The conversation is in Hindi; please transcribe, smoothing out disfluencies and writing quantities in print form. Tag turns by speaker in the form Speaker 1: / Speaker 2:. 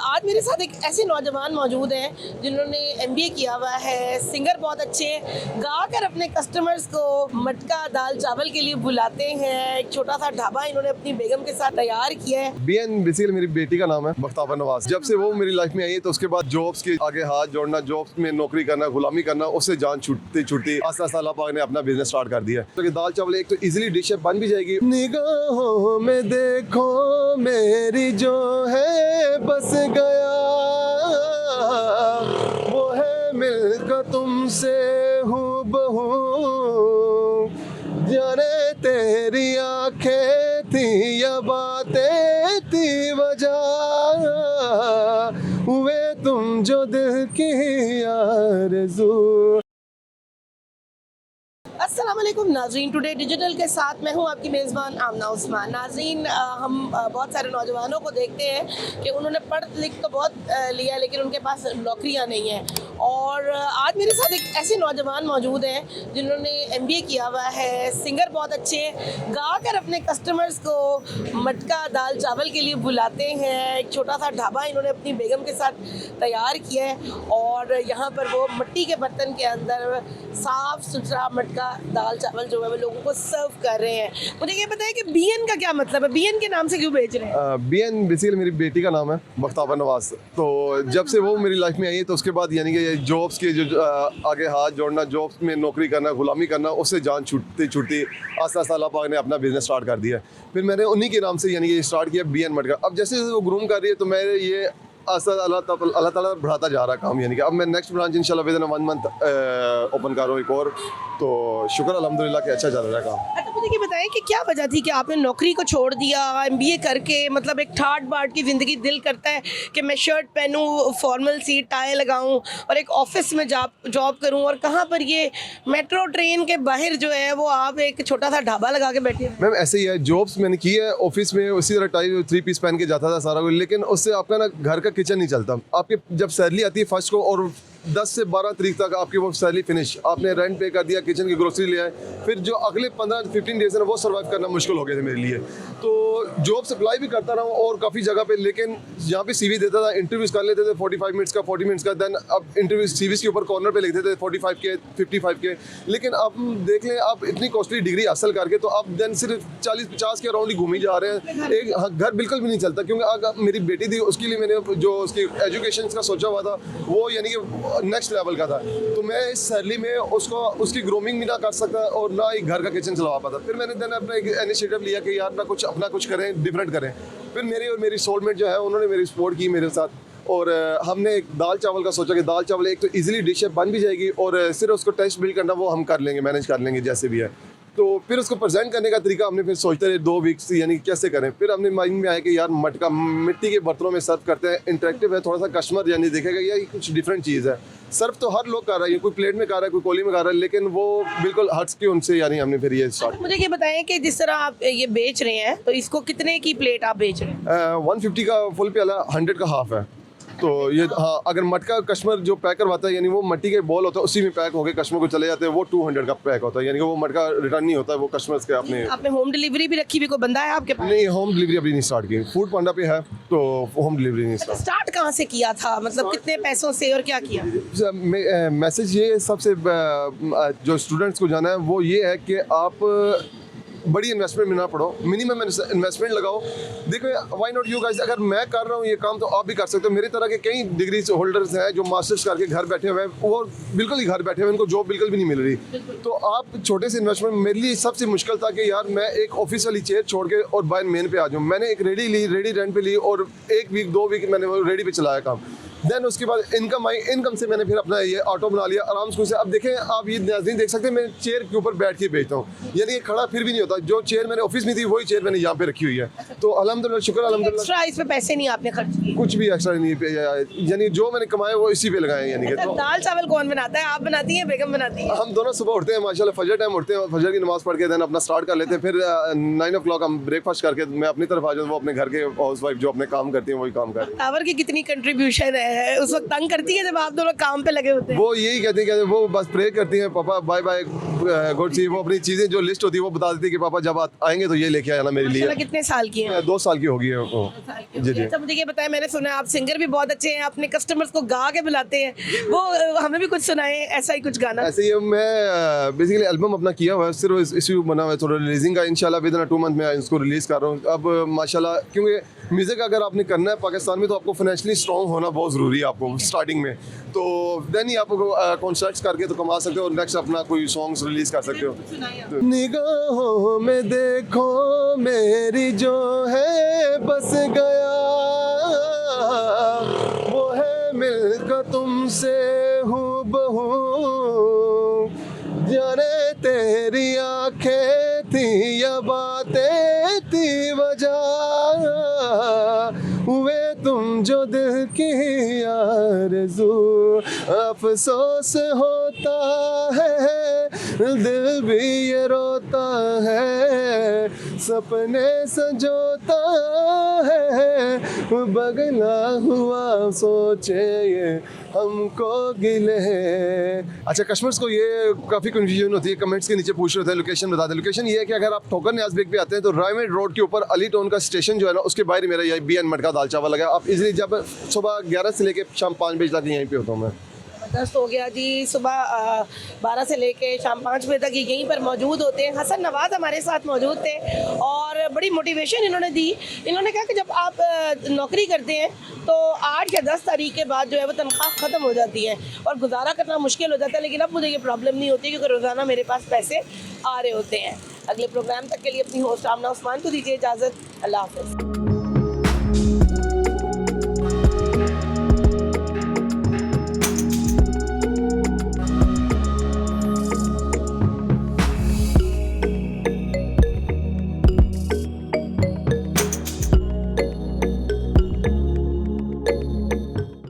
Speaker 1: आज मेरे साथ एक ऐसे नौजवान मौजूद हैं जिन्होंने एमबीए किया हुआ है, सिंगर बहुत अच्छे हैं, गाकर अपने कस्टमर्स को मटका दाल चावल के लिए बुलाते हैं। एक छोटा सा ढाबा इन्होंने अपनी बेगम के साथ तैयार किया है।
Speaker 2: बीएन बेसिकली मेरी बेटी का नाम है, बख्तावर नवाज। जब से वो मेरी लाइफ में आई है तो उसके बाद जॉब्स के आगे हाथ जोड़ना, जॉब्स में नौकरी करना, गुलामी करना, उससे जान छूटती छूटती आस्ता अल्लाह पाक ने अपना बिजनेस स्टार्ट कर दिया। तो दाल चावल एक तो इजीली डिश है, बन भी जाएगी। निगाहों में देखो मेरी जो है बस गया, वो है मिलकर तुमसे हूबहू, जाने तेरी आंखें थी या बातें थी वजह, हुए तुम जो दिल की आरज़ू।
Speaker 1: अस्सलाम वालेकुम नाज़रीन, टुडे डिजिटल के साथ मैं हूं आपकी मेज़बान आमना उस्मान। नाज़रीन, हम बहुत सारे नौजवानों को देखते हैं कि उन्होंने पढ़ लिख तो बहुत लिया लेकिन उनके पास नौकरियां नहीं हैं। और आज मेरे साथ एक ऐसे नौजवान मौजूद हैं जिन्होंने एमबीए किया हुआ है, सिंगर बहुत अच्छे हैं, गाकर अपने कस्टमर्स को मटका दाल चावल के लिए बुलाते हैं। एक छोटा सा ढाबा इन्होंने अपनी बेगम के साथ तैयार किया है और यहाँ पर वो मिट्टी के बर्तन के अंदर साफ़ सुथरा मटका दाल चावल जो है वो लोगों को सर्व कर रहे हैं। मुझे ये बताया कि बीएन का क्या मतलब है, बीएन के नाम से क्यों बेच रहे हैं?
Speaker 2: बीएन बेसिकली मेरी बेटी का नाम है, बख्तावर नवाज। तो जब से वो मेरी लाइफ में आई है तो उसके बाद यानी कि जॉब्स के जो आगे हाथ जोड़ना, जॉब्स में नौकरी करना, गुलामी करना, उससे जान छूटती छूटती आस्ता अल्लाह पाक ने अपना बिजनेस स्टार्ट कर दिया। फिर मैंने उन्हीं के नाम से यानी कि स्टार्ट किया बीएन मटका। अब जैसे वो ग्रूम कर रही है तो मैं ये अल्लाह ताला बढ़ाता जा रहा काम, यानी कि अब मैं नेक्स्ट ब्रांच इंशाल्लाह विद इन 1 मंथ ओपन कर रहा हूँ एक और। तो शुक्र अल्हम्दुलिल्लाह कि अच्छा चल रहा है काम।
Speaker 1: अच्छा, मुझे ये बताएं कि क्या वजह थी कि आपने नौकरी को छोड़ दिया एमबीए करके? मतलब एक ठाट बाट की ज़िंदगी, दिल करता है कि मैं शर्ट पहनूं, फॉर्मल सी टाई लगाऊं और एक ऑफिस में जॉब करूं, और कहाँ पर ये मेट्रो ट्रेन के बाहर जो है वो आप एक छोटा सा ढाबा लगा के बैठे हैं।
Speaker 2: मैम ऐसे ही है, जॉब्स मैंने की है ऑफिस में, उसी तरह टाई 3 पीस पहन के जाता था सारा कुछ, लेकिन उससे आपका ना घर का किचन नहीं चलता। आपकी जब सैलरी आती है फर्स्ट को और 10 से 12 तारीख तक आपकी वो सैलरी फिनिश, आपने रेंट पे कर दिया, किचन की ग्रोसरी ले आए, फिर जो अगले 15-15 डेज है ना वो सर्वाइव करना मुश्किल हो गए थे मेरे लिए। तो जॉब सप्लाई भी करता रहा और काफ़ी जगह पे, लेकिन यहाँ पे सीवी देता था, इंटरव्यूज़ कर लेते थे 45 मिनट्स का, 40 मिनट्स का, देन अब इंटरव्यू सीवीज़ के ऊपर कॉर्नर पे लिखते थे 45 के, 55 के। लेकिन अब देख लें, आप इतनी कॉस्टली डिग्री हासिल करके तो आप देन सिर्फ 40-50 के अराउंड ही घूम ही जा रहे हैं। एक घर बिल्कुल भी नहीं चलता, क्योंकि अगर मेरी बेटी थी उसके लिए मैंने जो उसकी एजुकेशन का सोचा हुआ था वो यानी कि नेक्स्ट लेवल का था, तो मैं इस सैलरी में उसकी ग्रूमिंग भी ना कर सकता और ना ही घर का किचन चला पाता। फिर मैंने देन अपना एक इनिशिएटिव लिया कि यार ना कुछ अपना कुछ करें, डिफरेंट करें। फिर मेरी और मेरी सोलमेट जो है उन्होंने मेरी सपोर्ट की मेरे साथ, और हमने एक दाल चावल का सोचा कि दाल चावल एक तो इजीली डिश है, बन भी जाएगी, और सिर्फ उसको टेस्ट बिल्ड करना वो हम कर लेंगे, मैनेज कर लेंगे जैसे भी है। तो फिर उसको प्रेजेंट करने का तरीका हमने फिर सोचते रहे 2 वीक्स यानी कैसे करें। फिर हमने माइंड में आया कि यार मटका मिट्टी के बर्तनों में सर्व करते हैं, इंटरेक्टिव है, थोड़ा सा कस्टमर यानी देखेगा ये कुछ डिफरेंट चीज़ है। सर्व तो हर लोग कर रहा है, कोई प्लेट में कर रहा है, कोई कोली में कर रहा है, लेकिन वो बिल्कुल हट्स के उनसे यानी हमने फिर ये स्टार्ट।
Speaker 1: मुझे ये बताएं कि जिस तरह आप ये बेच रहे हैं तो इसको कितने की प्लेट आप बेच रहे हैं?
Speaker 2: 150 का फुल प्याला, 100 का हाफ है। तो ये हाँ, अगर मटका कस्टमर जो पैक करवाता है यानी वो मिट्टी के बॉल होता है उसी में पैक होकर कस्टमर को चले जाते हैं, वो 200 का पैक होता है, यानी कि वो मटका रिटर्न नहीं होता है, वो कस्टमर्स के अपने।
Speaker 1: आपने होम डिलीवरी भी रखी हुई, कोई बंदा है आपके पास?
Speaker 2: नहीं, होम डिलीवरी अभी नहीं स्टार्ट की, फूड पांडा पे है तो होम डिलीवरी नहीं
Speaker 1: स्टार्ट कहाँ से किया था, मतलब कितने पैसों से और क्या किया?
Speaker 2: मैसेज ये सबसे जो स्टूडेंट्स को जाना है वो ये है कि आप बड़ी इन्वेस्टमेंट में ना पड़ो, मिनिमम इन्वेस्टमेंट लगाओ। देखो व्हाई नॉट यू गाइस, अगर मैं कर रहा हूँ ये काम तो आप भी कर सकते हो। मेरी तरह के कई डिग्री होल्डर्स हैं जो मास्टर्स करके घर बैठे हुए हैं, वो बिल्कुल ही घर बैठे हुए हैं, उनको जॉब बिल्कुल भी नहीं मिल रही। तो आप छोटे से इन्वेस्टमेंट, मेरे लिए सबसे मुश्किल था कि यार मैं एक ऑफिस वाली चेयर छोड़ के और बाय मेन पे आ जाऊँ। मैंने एक रेडी ली, रेडी रेंट पे ली, और 1 वीक 2 वीक मैंने वो रेडी पे चलाया काम। देन उसके बाद इनकम से मैंने फिर अपना ये ऑटो बना लिया आराम से। अब देखें आप, ये नाज़रीन देख सकते हैं, मैं चेयर के ऊपर बैठ के बेचता हूँ, यानी कि खड़ा फिर भी नहीं होता। जो चेयर मैंने ऑफिस में थी वही चेयर मैंने यहाँ पे रखी हुई है। तो अल्हम्दुलिल्लाह, शुक्र अल्हम्दुलिल्लाह।
Speaker 1: एक्स्ट्रा इस पे पैसे नहीं आपने खर्च किए?
Speaker 2: कुछ भी एक्स्ट्रा नहीं, यानी जो मैंने कमाया वो इसी पे लगाए। यानी कि तो
Speaker 1: दाल चावल कौन बनाता है, आप बनाती हैं, बेगम बनाती है?
Speaker 2: हम दोनों सुबह उठते हैं माशाल्लाह, फजर टाइम उठते हैं, फजर की नमाज पढ़ के देन अपना स्टार्ट कर लेते हैं। फिर 9 o'clock हम ब्रेकफास्ट करके मैं अपनी तरफ आ जाऊँ, वो अपने घर के हाउस वाइफ जो अपने काम करती हैं वही काम करती हैं।
Speaker 1: टावर की कितनी कंट्रीब्यूशन है उस वक्त तंग करती है जब आप दोनों काम पे लगे होते हैं?
Speaker 2: वो यही कहती हैं कि वो बस प्रे करती हैं, पापा बाय बाय गुड सी। वो अपनी चीज़ें जो लिस्ट होती है वो बता देती है कि पापा जब आएंगे तो ये लेके आना मेरे लिए।
Speaker 1: माशाल्लाह, कितने साल की हैं?
Speaker 2: 2 साल की होगी है वो। जी जी।
Speaker 1: अच्छा, मुझे ये बताएं, मैंने सुना है आप सिंगर भी बहुत अच्छे हैं, अपने कस्टमर्स को गा के बुलाते हैं, वो हमें भी कुछ सुनाएं, ऐसा ही कुछ गाना।
Speaker 2: ऐसे ही मैं बेसिकली एल्बम अपना किया हुआ है, सिर्फ इशू बना हुआ है थोड़ा रिलीजिंग का। इंशाल्लाह विद इन 2 मंथ में इसको रिलीज़ कर रहा हूँ। अब माशाल्लाह, क्योंकि म्यूज़िक अगर आपने करना है पाकिस्तान में तो आपको फाइनेंशियली स्ट्रॉन्ग होना बहुत ज़रूरी है आपको स्टार्टिंग में, तो देन ही आप कॉन्सर्ट्स करके तो कमा सकते हो और नेक्स्ट अपना कोई सॉन्ग्स रिलीज़ कर सकते हो। निगाहों में देखो मेरी जो है बस गया, वो है मिलकर तुमसे हूबहू, जाने तेरी आंखें थी या बातें थी वजह, हुए तुम जो दिल की आरज़ू, अफसोस होता है दिल भी ये रोता है, सपने संजोता है, बगला हुआ सोचे ये हमको गिले। अच्छा, कस्टमर्स को ये काफ़ी कंफ्यूजन होती है, कमेंट्स के नीचे पूछ रहे थे लोकेशन बता दें। लोकेशन ये है कि अगर आप ठोकर न्याज बेग पे आते हैं तो रायमेड रोड के ऊपर अली टाउन का स्टेशन जो है ना, उसके बाहर मेरा ये बी एन मटका दाल चावल लगा। आप इजीली जब सुबह 11 से लेके शाम 5 बजे तक यहीं पे होता हूँ मैं।
Speaker 1: जबरदस्त हो गया जी। सुबह 12 से लेके शाम 5 बजे तक ये यहीं पर मौजूद होते हैं। हसन नवाज हमारे साथ मौजूद थे और बड़ी मोटिवेशन इन्होंने दी। इन्होंने कहा कि जब आप नौकरी करते हैं तो 8 या 10 तारीख के बाद जो है वो तनख्वाह ख़त्म हो जाती है और गुजारा करना मुश्किल हो जाता है, लेकिन अब मुझे ये प्रॉब्लम नहीं होती क्योंकि रोज़ाना मेरे पास पैसे आ रहे होते हैं। अगले प्रोग्राम तक के लिए अपनी होस्ट आमना उस्मान को दीजिए इजाज़त। अल्लाह हाफ़िज़।